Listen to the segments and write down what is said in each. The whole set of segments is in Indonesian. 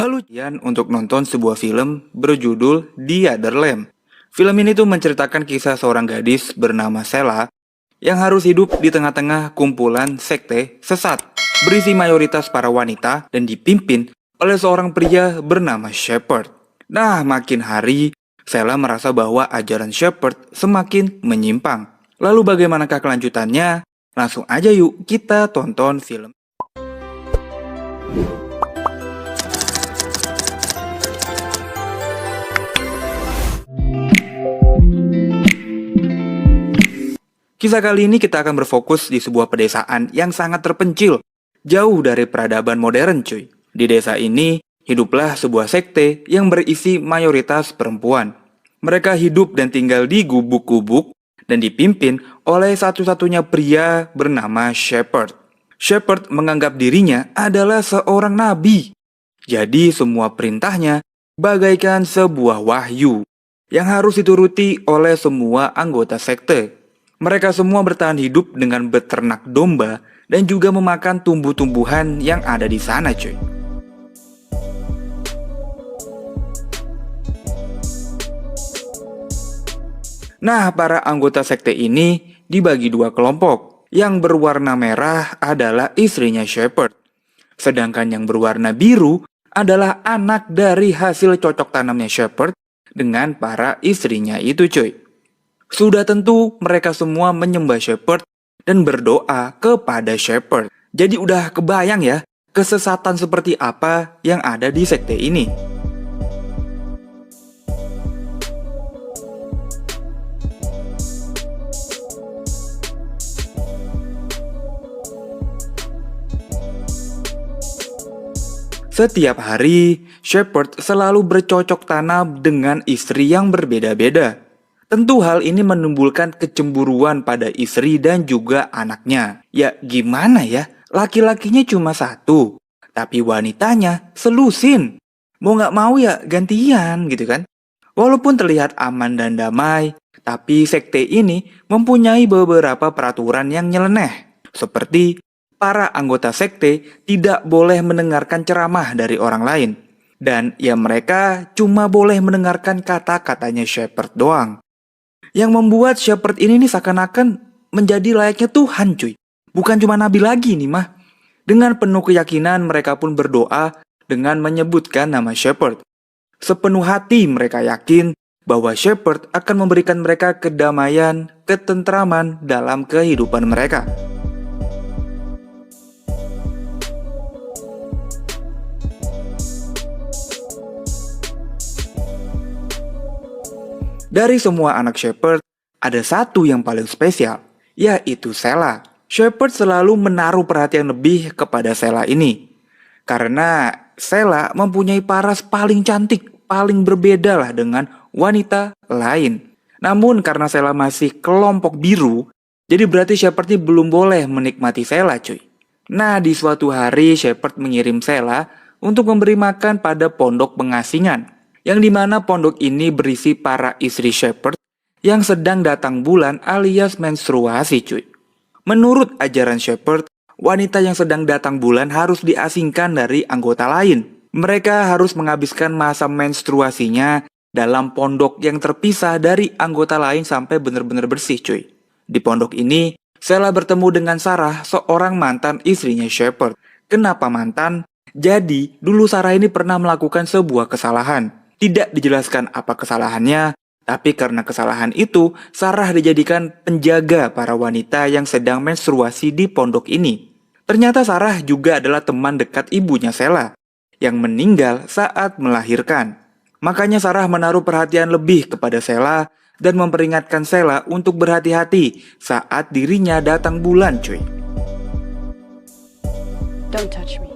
Halo Cian untuk nonton sebuah film berjudul The Other Lamb. Film ini tuh menceritakan kisah seorang gadis bernama Sheila yang harus hidup di tengah-tengah kumpulan sekte sesat berisi mayoritas para wanita dan dipimpin oleh seorang pria bernama Shepard. Nah, makin hari Sheila merasa bahwa ajaran Shepard semakin menyimpang. Lalu bagaimanakah kelanjutannya? Langsung aja yuk kita tonton film. Kisah kali ini kita akan berfokus di sebuah pedesaan yang sangat terpencil, jauh dari peradaban modern cuy. Di desa ini, hiduplah sebuah sekte yang berisi mayoritas perempuan. Mereka hidup dan tinggal di gubuk-gubuk dan dipimpin oleh satu-satunya pria bernama Shepard. Shepard menganggap dirinya adalah seorang nabi. Jadi semua perintahnya bagaikan sebuah wahyu yang harus dituruti oleh semua anggota sekte. Mereka semua bertahan hidup dengan beternak domba dan juga memakan tumbuh-tumbuhan yang ada di sana cuy. Nah, para anggota sekte ini dibagi dua kelompok. Yang berwarna merah adalah istrinya Shepard. Sedangkan yang berwarna biru adalah anak dari hasil cocok tanamnya Shepard dengan para istrinya itu cuy. Sudah tentu mereka semua menyembah Shepard dan berdoa kepada Shepard. Jadi udah kebayang ya kesesatan seperti apa yang ada di sekte ini. Setiap hari, Shepard selalu bercocok tanam dengan istri yang berbeda-beda. Tentu hal ini menimbulkan kecemburuan pada istri dan juga anaknya. Ya gimana ya, laki-lakinya cuma satu, tapi wanitanya selusin. Mau gak mau ya gantian gitu kan. Walaupun terlihat aman dan damai, tapi sekte ini mempunyai beberapa peraturan yang nyeleneh. Seperti para anggota sekte tidak boleh mendengarkan ceramah dari orang lain. Dan ya mereka cuma boleh mendengarkan kata-katanya Shepard doang. Yang membuat Shepard ini nih seakan-akan menjadi layaknya Tuhan cuy. Bukan cuma nabi lagi nih mah. Dengan penuh keyakinan mereka pun berdoa dengan menyebutkan nama Shepard. Sepenuh hati mereka yakin bahwa Shepard akan memberikan mereka kedamaian, ketentraman dalam kehidupan mereka. Dari semua anak Shepard, ada satu yang paling spesial, yaitu Sheila. Shepard selalu menaruh perhatian lebih kepada Sheila ini. Karena Sheila mempunyai paras paling cantik, paling berbeda lah dengan wanita lain. Namun karena Sheila masih kelompok biru, jadi berarti Shepard ini belum boleh menikmati Sheila cuy. Nah di suatu hari Shepard mengirim Sheila untuk memberi makan pada pondok pengasingan. Yang dimana pondok ini berisi para istri Shepard yang sedang datang bulan alias menstruasi cuy. Menurut ajaran Shepard, wanita yang sedang datang bulan harus diasingkan dari anggota lain. Mereka harus menghabiskan masa menstruasinya dalam pondok yang terpisah dari anggota lain sampai benar-benar bersih cuy. Di pondok ini, Sheila bertemu dengan Sarah, seorang mantan istrinya Shepard. Kenapa mantan? Jadi, dulu Sarah ini pernah melakukan sebuah kesalahan. Tidak dijelaskan apa kesalahannya, tapi karena kesalahan itu, Sarah dijadikan penjaga para wanita yang sedang menstruasi di pondok ini. Ternyata Sarah juga adalah teman dekat ibunya Sheila, yang meninggal saat melahirkan. Makanya Sarah menaruh perhatian lebih kepada Sheila dan memperingatkan Sheila untuk berhati-hati saat dirinya datang bulan cuy. Don't touch me.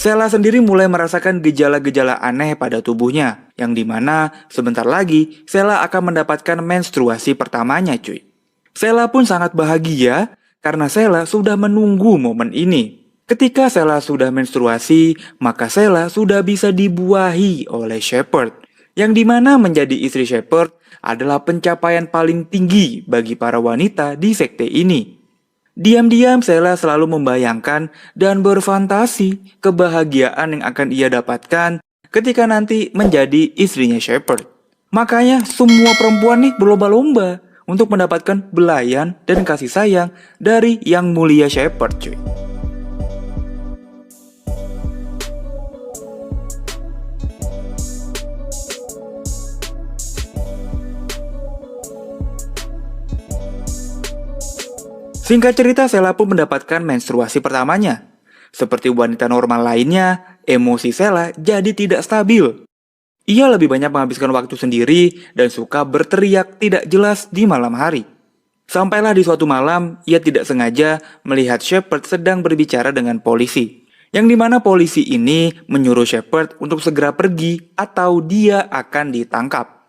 Sheila sendiri mulai merasakan gejala-gejala aneh pada tubuhnya, yang dimana sebentar lagi Sheila akan mendapatkan menstruasi pertamanya cuy. Sheila pun sangat bahagia karena Sheila sudah menunggu momen ini. Ketika Sheila sudah menstruasi, maka Sheila sudah bisa dibuahi oleh Shepard, yang dimana menjadi istri Shepard adalah pencapaian paling tinggi bagi para wanita di sekte ini. Diam-diam Sheila selalu membayangkan dan berfantasi kebahagiaan yang akan ia dapatkan ketika nanti menjadi istrinya Shepard. Makanya semua perempuan nih berlomba-lomba untuk mendapatkan belayan dan kasih sayang dari yang mulia Shepard, cuy. Singkat cerita, Sheila pun mendapatkan menstruasi pertamanya. Seperti wanita normal lainnya, emosi Sheila jadi tidak stabil. Ia lebih banyak menghabiskan waktu sendiri dan suka berteriak tidak jelas di malam hari. Sampailah di suatu malam, ia tidak sengaja melihat Shepard sedang berbicara dengan polisi. Yang dimana polisi ini menyuruh Shepard untuk segera pergi atau dia akan ditangkap.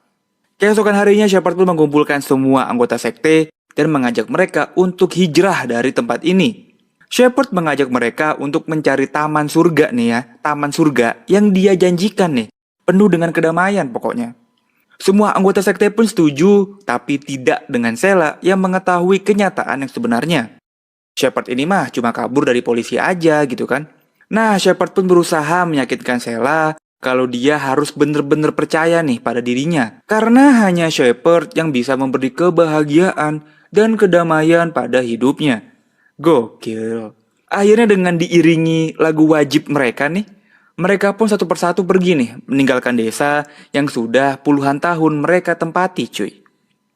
Keesokan harinya, Shepard pun mengumpulkan semua anggota sekte dan mengajak mereka untuk hijrah dari tempat ini. Shepard mengajak mereka untuk mencari taman surga nih ya, taman surga yang dia janjikan nih, penuh dengan kedamaian pokoknya. Semua anggota sekte pun setuju, tapi tidak dengan Sheila yang mengetahui kenyataan yang sebenarnya. Shepard ini mah cuma kabur dari polisi aja gitu kan. Nah, Shepard pun berusaha meyakinkan Sheila kalau dia harus bener-bener percaya nih pada dirinya. Karena hanya Shepard yang bisa memberi kebahagiaan dan kedamaian pada hidupnya. Gokil. Akhirnya dengan diiringi lagu wajib mereka nih, mereka pun satu persatu pergi nih meninggalkan desa yang sudah puluhan tahun mereka tempati, cuy.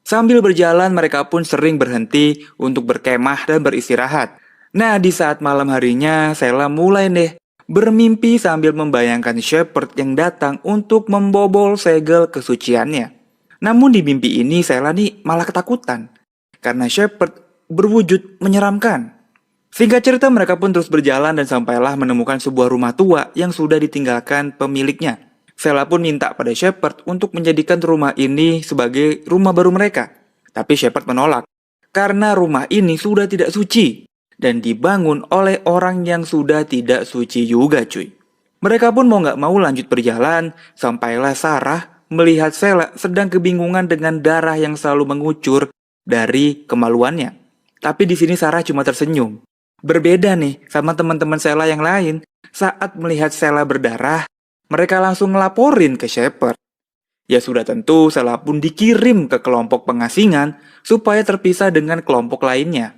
Sambil berjalan mereka pun sering berhenti untuk berkemah dan beristirahat. Nah, di saat malam harinya Sheila mulai deh bermimpi sambil membayangkan Shepard yang datang untuk membobol segel kesuciannya. Namun di mimpi ini Sheila nih malah ketakutan karena Shepard berwujud menyeramkan. Singkat cerita, mereka pun terus berjalan dan sampailah menemukan sebuah rumah tua yang sudah ditinggalkan pemiliknya. Sheila pun minta pada Shepard untuk menjadikan rumah ini sebagai rumah baru mereka. Tapi Shepard menolak karena rumah ini sudah tidak suci dan dibangun oleh orang yang sudah tidak suci juga, cuy. Mereka pun mau gak mau lanjut berjalan, sampailah Sarah melihat Sheila sedang kebingungan dengan darah yang selalu mengucur dari kemaluannya. Tapi di sini Sarah cuma tersenyum. Berbeda nih sama teman-teman Sheila yang lain, saat melihat Sheila berdarah, mereka langsung ngelaporin ke Shepard. Ya sudah tentu, Sheila pun dikirim ke kelompok pengasingan supaya terpisah dengan kelompok lainnya.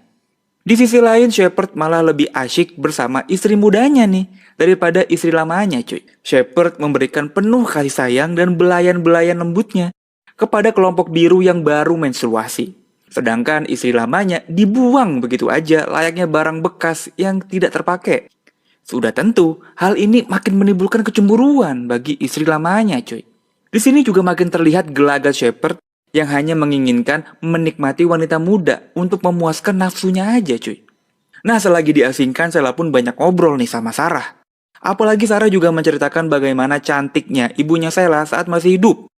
Di sisi lain, Shepard malah lebih asyik bersama istri mudanya nih daripada istri lamanya, cuy. Shepard memberikan penuh kasih sayang dan belayan-belayan lembutnya kepada kelompok biru yang baru menstruasi. Sedangkan istri lamanya dibuang begitu aja layaknya barang bekas yang tidak terpakai. Sudah tentu, hal ini makin menimbulkan kecemburuan bagi istri lamanya, cuy. Di sini juga makin terlihat gelagat Shepard yang hanya menginginkan menikmati wanita muda untuk memuaskan nafsunya aja, cuy. Nah, selagi diasingkan, Sheila pun banyak ngobrol nih sama Sarah. Apalagi Sarah juga menceritakan bagaimana cantiknya ibunya Sheila saat masih hidup.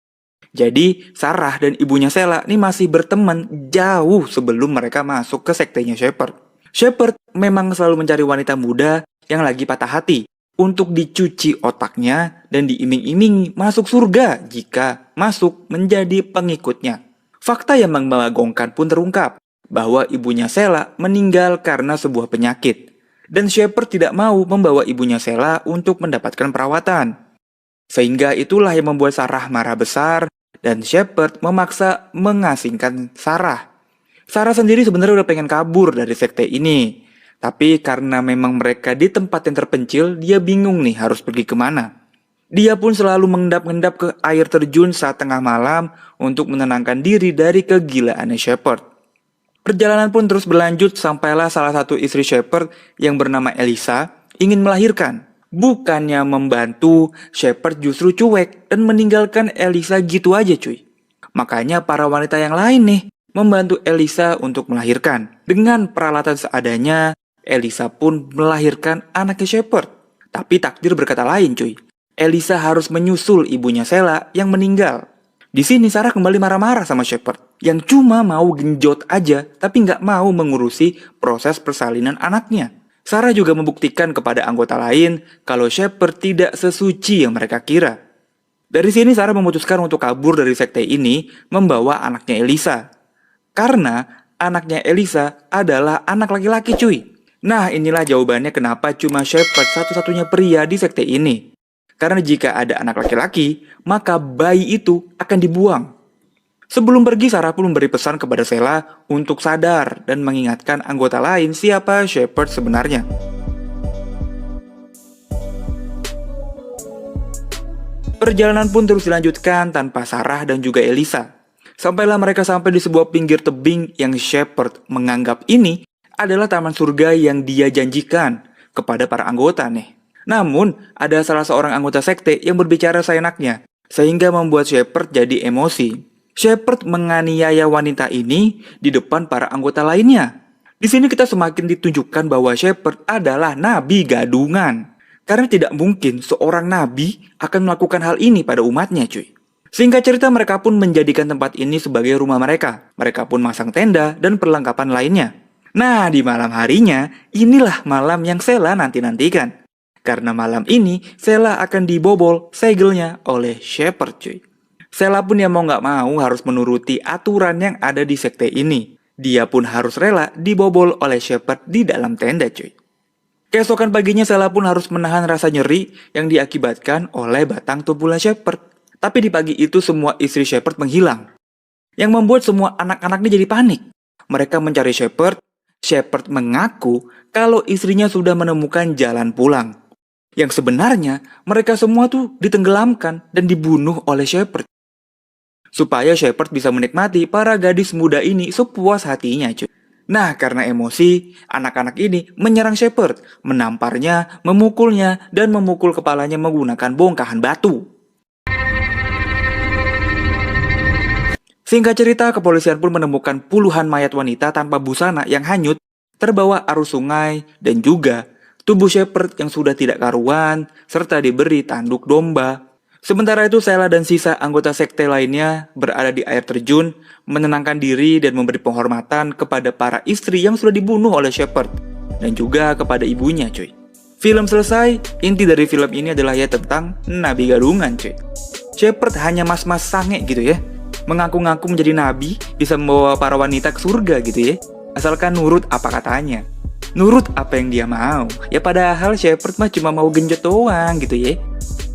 Jadi, Sarah dan ibunya Sheila ini masih berteman jauh sebelum mereka masuk ke sektenya Shepard. Shepard memang selalu mencari wanita muda yang lagi patah hati untuk dicuci otaknya dan diiming-imingi masuk surga jika masuk menjadi pengikutnya. Fakta yang membagongkan pun terungkap bahwa ibunya Sheila meninggal karena sebuah penyakit. Dan Shepard tidak mau membawa ibunya Sheila untuk mendapatkan perawatan. Sehingga itulah yang membuat Sarah marah besar dan Shepard memaksa mengasingkan Sarah. Sarah sendiri sebenarnya udah pengen kabur dari sekte ini. Tapi karena memang mereka di tempat yang terpencil, dia bingung nih harus pergi kemana. Dia pun selalu mengendap-endap ke air terjun saat tengah malam untuk menenangkan diri dari kegilaannya Shepard. Perjalanan pun terus berlanjut sampailah salah satu istri Shepard yang bernama Elisa ingin melahirkan. Bukannya membantu, Shepard justru cuek dan meninggalkan Elisa gitu aja, cuy. Makanya para wanita yang lain nih membantu Elisa untuk melahirkan. Dengan peralatan seadanya, Elisa pun melahirkan anaknya Shepard. Tapi takdir berkata lain, cuy. Elisa harus menyusul ibunya Sheila yang meninggal. Di sini Sarah kembali marah-marah sama Shepard yang cuma mau genjot aja tapi nggak mau mengurusi proses persalinan anaknya. Sarah juga membuktikan kepada anggota lain kalau Shepard tidak sesuci yang mereka kira. Dari sini Sarah memutuskan untuk kabur dari sekte ini membawa anaknya Elisa. Karena anaknya Elisa adalah anak laki-laki cuy. Nah, inilah jawabannya kenapa cuma Shepard satu-satunya pria di sekte ini. Karena jika ada anak laki-laki, maka bayi itu akan dibuang. Sebelum pergi, Sarah pun memberi pesan kepada Sheila untuk sadar dan mengingatkan anggota lain siapa Shepard sebenarnya. Perjalanan pun terus dilanjutkan tanpa Sarah dan juga Elisa. Sampailah mereka sampai di sebuah pinggir tebing yang Shepard menganggap ini adalah taman surga yang dia janjikan kepada para anggota nih. Namun, ada salah seorang anggota sekte yang berbicara seenaknya, sehingga membuat Shepard jadi emosi. Shepard menganiaya wanita ini di depan para anggota lainnya. Di sini kita semakin ditunjukkan bahwa Shepard adalah nabi gadungan. Karena tidak mungkin seorang nabi akan melakukan hal ini pada umatnya cuy. Singkat cerita, mereka pun menjadikan tempat ini sebagai rumah mereka. Mereka pun masang tenda dan perlengkapan lainnya. Nah, di malam harinya, inilah malam yang Sheila nanti-nantikan. Karena malam ini, Sheila akan dibobol segelnya oleh Shepard cuy. Sheila pun yang mau gak mau harus menuruti aturan yang ada di sekte ini. Dia pun harus rela dibobol oleh Shepard di dalam tenda cuy. Keesokan paginya, Sheila pun harus menahan rasa nyeri yang diakibatkan oleh batang tubuhnya Shepard. Tapi di pagi itu semua istri Shepard menghilang. Yang membuat semua anak-anaknya jadi panik. Mereka mencari Shepard. Shepard mengaku kalau istrinya sudah menemukan jalan pulang. Yang sebenarnya mereka semua tuh ditenggelamkan dan dibunuh oleh Shepard. Supaya Shepard bisa menikmati para gadis muda ini sepuas hatinya cuy. Nah, karena emosi, anak-anak ini menyerang Shepard, menamparnya, memukulnya, dan memukul kepalanya menggunakan bongkahan batu. Singkat cerita, kepolisian pun menemukan puluhan mayat wanita tanpa busana yang hanyut, terbawa arus sungai, dan juga tubuh Shepard yang sudah tidak karuan, serta diberi tanduk domba. Sementara itu, Sheila dan sisa anggota sekte lainnya berada di air terjun, menenangkan diri dan memberi penghormatan kepada para istri yang sudah dibunuh oleh Shepard, dan juga kepada ibunya cuy. Film selesai, inti dari film ini adalah ya tentang nabi gadungan cuy. Shepard hanya mas-mas sange gitu ya, mengaku-ngaku menjadi nabi, bisa membawa para wanita ke surga gitu ya, asalkan nurut apa katanya. Nurut apa yang dia mau. Ya padahal Shepard mah cuma mau genjot doang gitu ya.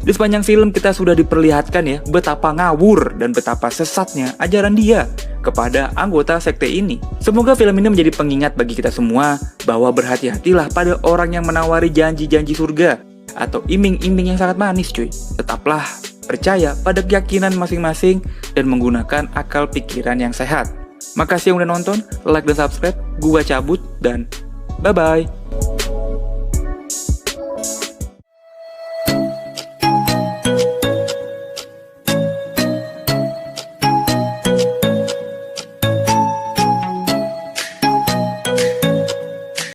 Di sepanjang film kita sudah diperlihatkan ya betapa ngawur dan betapa sesatnya ajaran dia kepada anggota sekte ini. Semoga film ini menjadi pengingat bagi kita semua bahwa berhati-hatilah pada orang yang menawari janji-janji surga atau iming-iming yang sangat manis cuy. Tetaplah percaya pada keyakinan masing-masing dan menggunakan akal pikiran yang sehat. Makasih yang udah nonton, like dan subscribe. Gua cabut dan bye-bye.